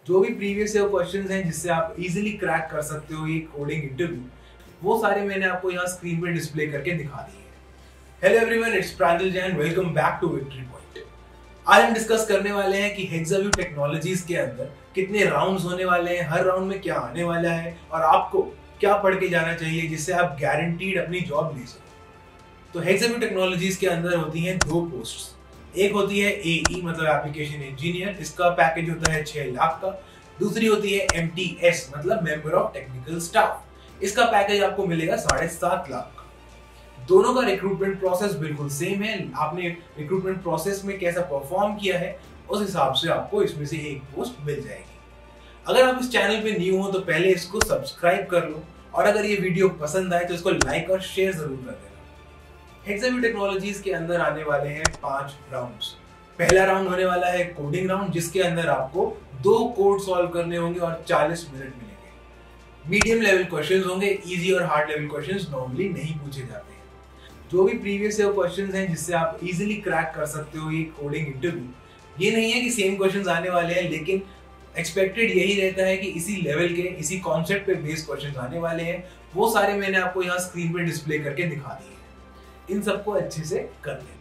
जो भी previous year questions हैं जिससे आप इजीली क्रैक कर सकते हो ये कोडिंग इंटरव्यू, वो सारे मैंने आपको यहाँ स्क्रीन पे डिस्प्ले करके दिखा दिए हैं। Hello everyone, it's Pranjal Jain, welcome back to Victory Point. आज हम डिस्कस करने वाले हैं कि हेक्साव्यू टेक्नोलॉजीज के अंदर कितने राउंड्स होने वाले हैं, हर राउंड में क्या आने वाला है और आपको क्या पढ़ के जाना चाहिए जिससे आप गारंटीड अपनी जॉब ले सको। तो हेक्साव्यू टेक्नोलॉजीज के अंदर होती हैं दो पोस्ट्स। एक होती है AE मतलब एप्लीकेशन इंजीनियर, इसका पैकेज होता है 6 लाख का। दूसरी होती है MTS मतलब मेंबर ऑफ टेक्निकल स्टाफ, इसका पैकेज आपको मिलेगा 7.5 लाख का। दोनों का रिक्रूटमेंट प्रोसेस बिल्कुल सेम है। आपने रिक्रूटमेंट प्रोसेस में कैसा परफॉर्म किया है उस हिसाब से आपको इसमें से एक पोस्ट मिल जाएगी। अगर आप इस चैनल पे न्यू हो तो पहले इसको सब्सक्राइब कर लो और अगर ये वीडियो पसंद आए तो इसको लाइक और शेयर जरूर कर देना। हेक्साव्यू टेक्नोलॉजीज के अंदर आने वाले हैं 5 राउंड्स। पहला राउंड होने वाला है कोडिंग राउंड, जिसके अंदर आपको 2 कोड सॉल्व करने होंगे और 40 मिनट मिलेंगे। मीडियम लेवल क्वेश्चंस होंगे, इजी और हार्ड लेवल क्वेश्चंस नॉर्मली नहीं पूछे जाते हैं। जो भी प्रीवियस ईयर क्वेश्चंस हैं जिससे आप इजीली क्रैक कर सकते हो ये कोडिंग इंटरव्यू, ये नहीं है कि सेम क्वेश्चंस आने वाले हैं, लेकिन एक्सपेक्टेड यही रहता है कि इसी लेवल के, इसी कॉन्सेप्ट पे बेस्ड क्वेश्चंस आने वाले हैं। वो सारे मैंने आपको यहाँ स्क्रीन पे डिस्प्ले करके दिखा दिए हैं। इन सबको अच्छे से कर लें।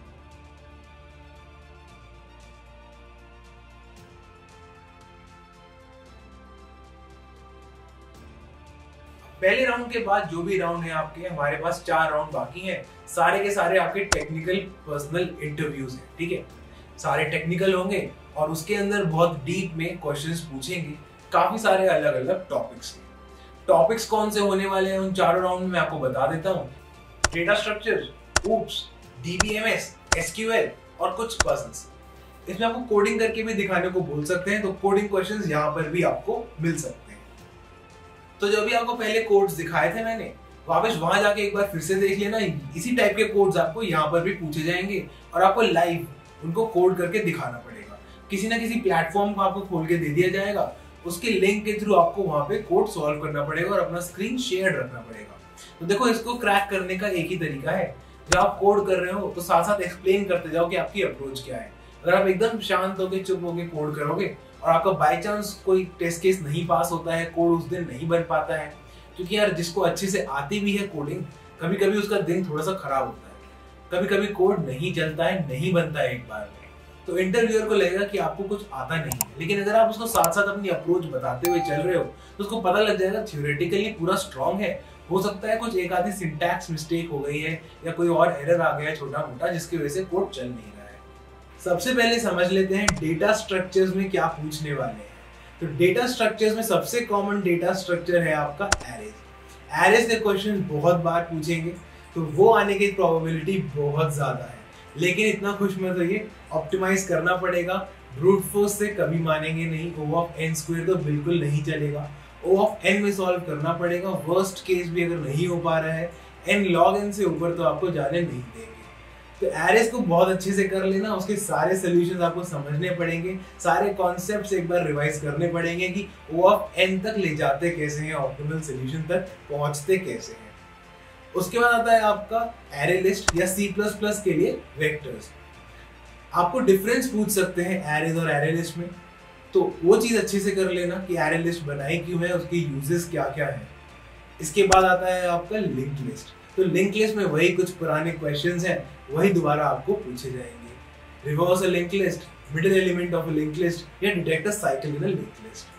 पहले राउंड के बाद जो भी राउंड है आपके, हमारे पास 4 राउंड बाकी हैं। सारे के सारे आपके टेक्निकल पर्सनल इंटरव्यूज हैं, ठीक है। सारे टेक्निकल होंगे और उसके अंदर बहुत डीप में क्वेश्चंस पूछेंगे, काफी सारे अलग अलग टॉपिक्स के। टॉपिक्स कौन से होने वाले हैं उन चारों राउंड में आपको बता देता हूँ। Data structure, OOPS, DBMS, SQL और कुछ पजल्स। इसमें आपको कोडिंग करके भी दिखाने को बोल सकते हैं, तो कोडिंग क्वेश्चंस यहाँ पर भी आपको मिल सकते हैं। तो जो भी आपको पहले कोड्स दिखाए थे मैंने, वापस वहां जाके एक बार फिर से देख लेना। इसी टाइप के कोड्स आपको यहाँ पर भी पूछे जाएंगे और आपको लाइव उनको कोड करके दिखाना पड़ेगा। किसी ना किसी प्लेटफॉर्म को आपको खोल के दे दिया जाएगा, उसके लिंक के थ्रू आपको वहां पे कोड सॉल्व करना पड़ेगा और अपना स्क्रीन शेयर रखना पड़ेगा। तो देखो, इसको क्रैक करने का एक ही तरीका है। जब आप कोड कर रहे हो तो साथ साथ एक्सप्लेन करते जाओ कि आपकी अप्रोच क्या है। अगर आप एकदम शांत होकर चुप होकर कोड करोगे और आपका बाय चांस कोई टेस्ट केस नहीं पास होता है, कोड उस दिन नहीं बन पाता है, क्योंकि यार जिसको अच्छे से आती भी है कोडिंग, कभी कभी उसका दिन थोड़ा सा खराब होता है, कभी कभी कोड नहीं चलता है, नहीं बनता है एक बार में, तो इंटरव्यूअर को लगेगा कि आपको कुछ आता नहीं है। लेकिन अगर आप उसको साथ साथ अपनी अप्रोच बताते हुए चल रहे हो तो उसको पता लग जाएगा थ्योरेटिकली पूरा स्ट्रॉन्ग है। हो सकता है कुछ एक आधी सिंटैक्स मिस्टेक हो गई है या कोई और एरर आ गया है छोटा मोटा, जिसकी वजह से कोड चल नहीं रहा है। सबसे पहले समझ लेते हैं डेटा स्ट्रक्चर्स में क्या पूछने वाले हैं। तो डेटा स्ट्रक्चर्स में सबसे कॉमन डेटा स्ट्रक्चर है आपका एरेज। एरेज के क्वेश्चन बहुत बार पूछेंगे, तो वो आने की प्रोबेबिलिटी बहुत ज्यादा है। लेकिन इतना खुश मत होइए, ऑप्टिमाइज करना पड़ेगा। ब्रूट फोर्स से कभी मानेंगे नहीं। O(n)² तो बिल्कुल नहीं चलेगा। O(n) में सॉल्व करना पड़ेगा। वर्स्ट केस भी अगर नहीं हो पा रहा है, n log n से ऊपर तो आपको जाने नहीं देंगे। तो एरेज को बहुत अच्छे से कर लेना, उसके सारे सॉल्यूशंस आपको समझने पड़ेंगे, सारे कॉन्सेप्ट्स एक बार रिवाइज करने पड़ेंगे कि O(n) तक ले जाते कैसे हैं, ऑप्टिमल सॉल्यूशन तक पहुंचते कैसे हैं। उसके बाद आता है आपका एरे लिस्ट या C++ के लिए वेक्टर्स। आपको डिफरेंस पूछ सकते हैं एरेज और एरे लिस्ट में, तो वो चीज अच्छे से कर लेना कि एरे लिस्ट बनाई क्यों है, उसके यूजेस क्या क्या है। इसके बाद आता है आपका लिंक लिस्ट। तो लिंक लिस्ट में वही कुछ पुराने क्वेश्चंस हैं, वही दोबारा आपको पूछे जाएंगे। Reverse a link list, middle element of a link list या detect a cycle in a link list.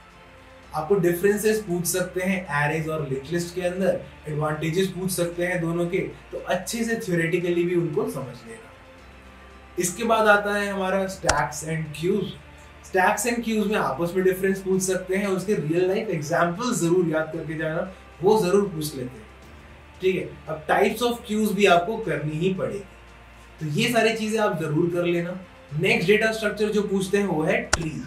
आपको डिफरेंसेस पूछ सकते हैं एरेज और लिंक लिस्ट के अंदर, एडवांटेजेस पूछ सकते हैं दोनों के, तो अच्छे से थ्योरेटिकली भी उनको समझ लेना। इसके बाद आता है हमारा stacks and queues. Stacks and queues में आपस में डिफरेंस पूछ सकते हैं, उसके रियल लाइफ एग्जांपल जरूर याद करके जाना, वो जरूर पूछ लेते हैं, ठीक है। अब टाइप्स ऑफ क्यूज भी आपको करनी ही पड़ेगी, तो ये सारी चीजें आप जरूर कर लेना। नेक्स्ट डेटा स्ट्रक्चर जो पूछते हैं वो है ट्रीज।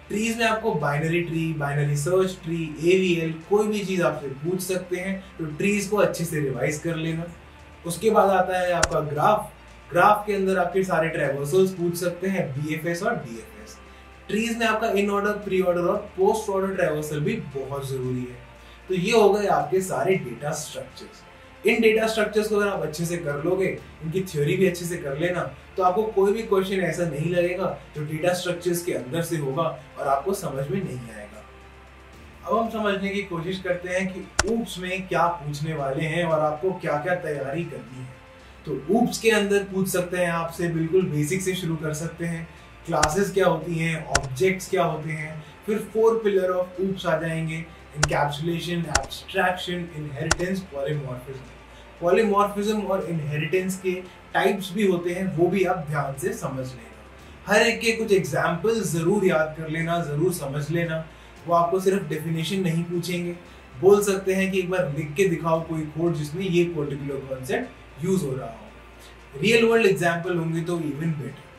ट्रीज में आपको binary tree, binary search tree, AVL कोई भी चीज आपसे पूछ सकते हैं, तो ट्रीज को अच्छे से रिवाइज कर लेना। उसके बाद आता है आपका ग्राफ। ग्राफ के अंदर आपके सारे ट्रैवर्सल्स पूछ सकते हैं, BFS और DFS। ट्रीज में आपका इन ऑर्डर, प्री ऑर्डर और पोस्ट ऑर्डर ट्रैवर्सल भी बहुत जरूरी है। तो ये हो गए आपके सारे डेटा स्ट्रक्चर्स। इन डेटा स्ट्रक्चर्स को अगर आप अच्छे से कर लोगे, इनकी थ्योरी भी अच्छे से कर लेना, तो आपको कोई भी क्वेश्चन ऐसा नहीं लगेगा जो डेटा स्ट्रक्चर्स के अंदर से होगा और आपको समझ में नहीं आएगा। अब हम समझने की कोशिश करते हैं कि ऊप्स में क्या पूछने वाले हैं और आपको क्या क्या तैयारी करनी है। तो ऊप्स के अंदर पूछ सकते हैं आपसे, बिल्कुल बेसिक से शुरू कर सकते हैं। क्लासेस क्या होती हैं, ऑब्जेक्ट्स क्या होते हैं, फिर 4 पिलर ऑफ ऊप्स आ जाएंगे, encapsulation, abstraction, inheritance, polymorphism. Polymorphism और इनहेरिटेंस के टाइप्स भी होते हैं, वो भी आप ध्यान से समझ लेना। हर एक के कुछ एग्जाम्पल्स जरूर याद कर लेना, जरूर समझ लेना। वो आपको सिर्फ डेफिनेशन नहीं पूछेंगे, बोल सकते हैं कि एक बार लिख के दिखाओ कोई कोड जिसमें ये पर्टिकुलर कॉन्सेप्ट यूज हो रहा हो। रियल वर्ल्ड एग्जाम्पल होंगे तो इवन बेटर।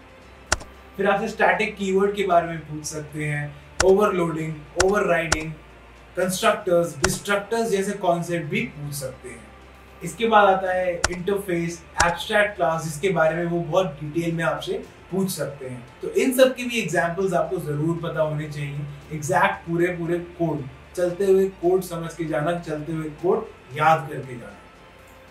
फिर आपसे स्टैटिक कीवर्ड के बारे में पूछ सकते हैं, ओवरलोडिंग, ओवरराइडिंग, कंस्ट्रक्टर्स, डिस्ट्रक्टर्स जैसे कॉन्सेप्ट भी पूछ सकते हैं। इसके बाद आता है इंटरफेस, एब्स्ट्रैक्ट क्लास, जिसके बारे में वो बहुत डिटेल में आपसे पूछ सकते हैं। तो इन सब के भी एग्जांपल्स आपको जरूर पता होने चाहिए। एग्जैक्ट पूरे कोड, चलते हुए कोड समझ के जाना, चलते हुए कोड याद करके जाना।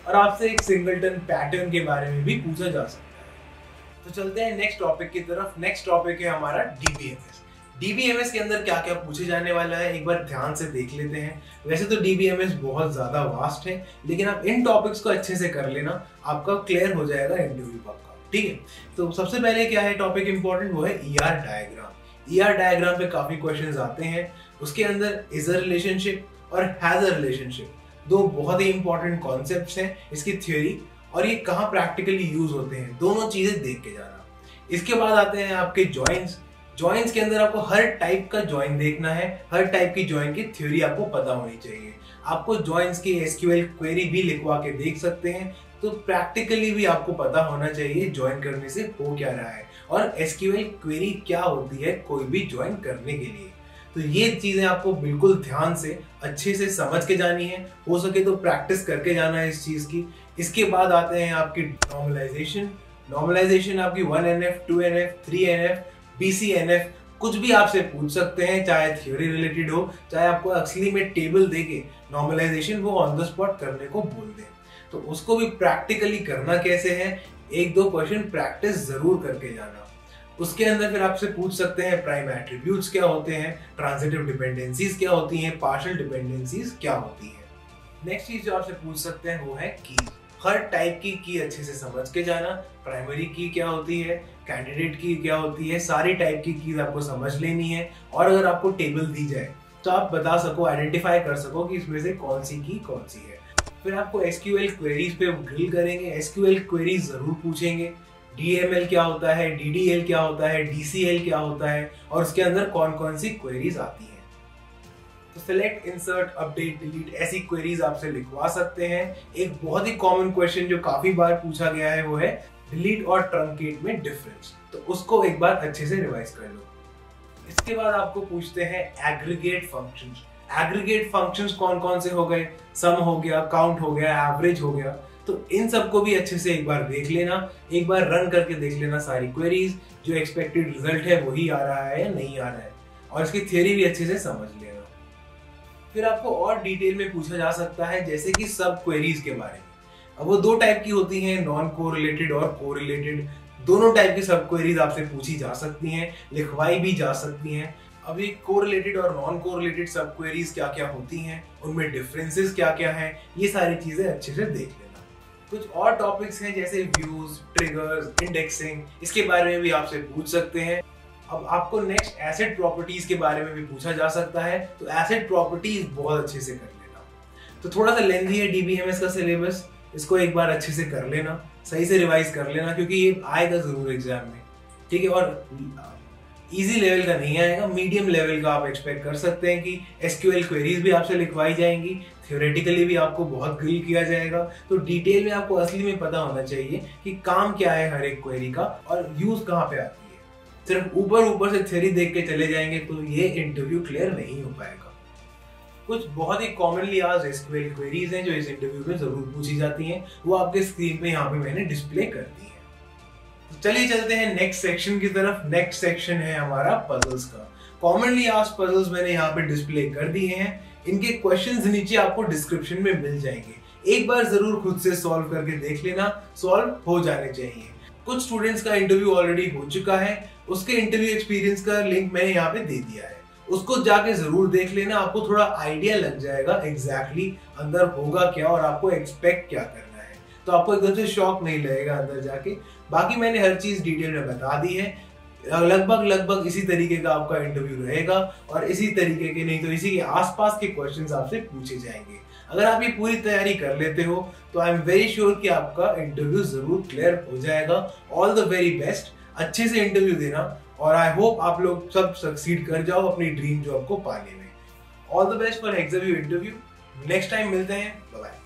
और आपसे एक सिंगलटन पैटर्न के बारे में भी पूछा जा सकता है। तो चलते हैं नेक्स्ट टॉपिक की तरफ। नेक्स्ट टॉपिक है हमारा डीबीएमएस। डीबीएमएस के अंदर क्या क्या पूछे जाने वाला है एक बार ध्यान से देख लेते हैं। वैसे तो डीबीएमएस बहुत ज्यादा वास्ट है, लेकिन आप इन टॉपिक्स को अच्छे से कर लेना, आपका क्लियर हो जाएगा इंटरव्यू पक्का। ठीक है, तो सबसे पहले क्या है टॉपिक इंपॉर्टेंट, वो है ईआर डायग्राम। ईआर डायग्राम पे काफी क्वेश्चंस आते हैं। उसके अंदर इज अ रिलेशनशिप और हैज अ रिलेशनशिप, दो बहुत ही इंपॉर्टेंट कॉन्सेप्ट्स हैं। इसकी थ्योरी और ये कहाँ प्रैक्टिकली यूज होते हैं, दोनों चीजें देख के जाना। इसके बाद आते हैं आपके जॉइंट्स। जॉइंट्स के अंदर आपको हर टाइप का जॉइन देखना है, हर टाइप की जॉइन की थ्योरी आपको पता होनी चाहिए। आपको जॉइंट्स की एसक्यूएल क्वेरी भी लिखवा के देख सकते हैं, तो प्रैक्टिकली भी आपको पता होना चाहिए ज्वाइन करने से हो क्या रहा है और एसक्यूएल क्वेरी क्या होती है कोई भी ज्वाइन करने के लिए। तो ये चीजें आपको बिल्कुल ध्यान से अच्छे से समझ के जानी है, हो सके तो प्रैक्टिस करके जाना है इस चीज की। इसके बाद आते हैं आपकी नॉर्मलाइजेशन। नॉर्मलाइजेशन आपकी 1NF, 2NF, 3NF, BCNF कुछ भी आपसे पूछ सकते हैं, चाहे थ्योरी रिलेटेड हो, चाहे आपको असली में टेबल देके नॉर्मलाइजेशन वो ऑन द स्पॉट करने को बोल दें, तो उसको भी प्रैक्टिकली करना कैसे है, 1-2 क्वेश्चन प्रैक्टिस जरूर करके जाना। उसके अंदर फिर आपसे पूछ सकते हैं प्राइम एट्रीब्यूट्स क्या होते हैं, ट्रांजिटिव डिपेंडेंसीज क्या होती हैं, पार्शियल डिपेंडेंसीज क्या होती हैं। नेक्स्ट चीज जो आपसे पूछ सकते हैं वो है की। हर टाइप की की अच्छे से समझ के जाना। प्राइमरी की क्या होती है, कैंडिडेट की क्या होती है, सारी टाइप की कीज आपको समझ लेनी है। और अगर आपको टेबल दी जाए तो आप बता सको, आइडेंटिफाई कर सको कि इसमें से कौन सी की कौन सी है। फिर आपको एसक्यूएल क्वेरीज पे ड्रिल करेंगे, एसक्यूएल क्वेरीज जरूर पूछेंगे। डीएमएल क्या होता है, डीडीएल क्या होता है, डीसीएल क्या होता है और उसके अंदर कौन कौन सी क्वेरीज आती है। तो सिलेक्ट, इंसर्ट, अपडेट, डिलीट ऐसी क्वेरीज आपसे लिखवा सकते हैं। एक बहुत ही कॉमन क्वेश्चन जो काफी बार पूछा गया है वो है डिलीट और ट्रंकेट में डिफरेंस, तो उसको एक बार अच्छे से रिवाइज कर लो। इसके बाद आपको पूछते हैं एग्रीगेट फंक्शंस। एग्रीगेट फंक्शंस कौन कौन से हो गए, सम हो गया, काउंट हो गया, एवरेज हो गया, तो इन सबको भी अच्छे से एक बार देख लेना, एक बार रन करके देख लेना सारी क्वेरीज, जो एक्सपेक्टेड रिजल्ट है वही आ रहा है या नहीं आ रहा है, और इसकी थ्योरी भी अच्छे से समझ लेना। फिर आपको और डिटेल में पूछा जा सकता है जैसे कि सब क्वेरीज के बारे में। अब वो 2 टाइप की होती हैं, नॉन कोरिलेटेड और कोरिलेटेड। दोनों टाइप की सब क्वेरीज आपसे पूछी जा सकती हैं, लिखवाई भी जा सकती हैं। अब ये कोरिलेटेड और नॉन कोरिलेटेड सब क्वेरीज क्या क्या होती हैं, उनमें डिफरेंसेस क्या क्या हैं, ये सारी चीजें अच्छे से देख लेना। कुछ और टॉपिक्स हैं जैसे व्यूज, ट्रिगर्स, इंडेक्सिंग, इसके बारे में भी आपसे पूछ सकते हैं। अब आपको नेक्स्ट एसेट प्रॉपर्टीज के बारे में भी पूछा जा सकता है, तो एसेट प्रॉपर्टीज बहुत अच्छे से कर लेना। तो थोड़ा सा लेंथी है डीबीएमएस का सिलेबस, इसको एक बार अच्छे से कर लेना, सही से रिवाइज कर लेना, क्योंकि ये आएगा जरूर एग्जाम में। ठीक है, और इजी लेवल का नहीं आएगा, मीडियम लेवल का आप एक्सपेक्ट कर सकते हैं कि एसक्यूएल क्वेरीज भी आपसे लिखवाई जाएंगी, थ्योरेटिकली भी आपको बहुत ग्रिल किया जाएगा। तो डिटेल में आपको असली में पता होना चाहिए कि काम क्या है हर एक क्वेरी का और यूज कहाँ पे आती है। सिर्फ ऊपर से थ्योरी देख के चले जाएंगे तो ये इंटरव्यू क्लियर नहीं हो पाएगा। कुछ बहुत ही कॉमनली आज एसक्यूएल क्वेरीज हैं जो इस इंटरव्यू में जरूर पूछी जाती हैं, वो आपके स्क्रीन पे यहाँ पे मैंने डिस्प्ले कर दी है। तो चलिए चलते हैं नेक्स्ट सेक्शन की तरफ। नेक्स्ट सेक्शन है हमारा पजल्स का। कॉमनली आज पजल्स मैंने यहाँ पे डिस्प्ले कर दिए हैं, इनके क्वेश्चंस नीचे आपको डिस्क्रिप्शन में मिल जाएंगे। एक बार जरूर खुद से सॉल्व करके देख लेना, सॉल्व हो जाने चाहिए। कुछ स्टूडेंट्स का इंटरव्यू ऑलरेडी हो चुका है, उसके इंटरव्यू एक्सपीरियंस का लिंक मैंने यहाँ पे दे दिया है, उसको जाके जरूर देख लेना। आपको थोड़ा आइडिया लग जाएगा एग्जैक्टली अंदर होगा क्या और आपको एक्सपेक्ट क्या करना है, तो आपको एकदम से शॉक नहीं लगेगा अंदर जाके। बाकी मैंने हर चीज डिटेल में बता दी है। लगभग इसी तरीके का आपका इंटरव्यू रहेगा और इसी तरीके के, नहीं तो इसी के आसपास के क्वेश्चंस आपसे पूछे जाएंगे। अगर आप ये पूरी तैयारी कर लेते हो तो आई एम वेरी श्योर कि आपका इंटरव्यू जरूर क्लियर हो जाएगा। ऑल द वेरी बेस्ट, अच्छे से इंटरव्यू देना और आई होप आप लोग सब सक्सीड कर जाओ अपनी ड्रीम जॉब को पाने में। All the best for exam interview. Next time मिलते हैं, बाय बाय।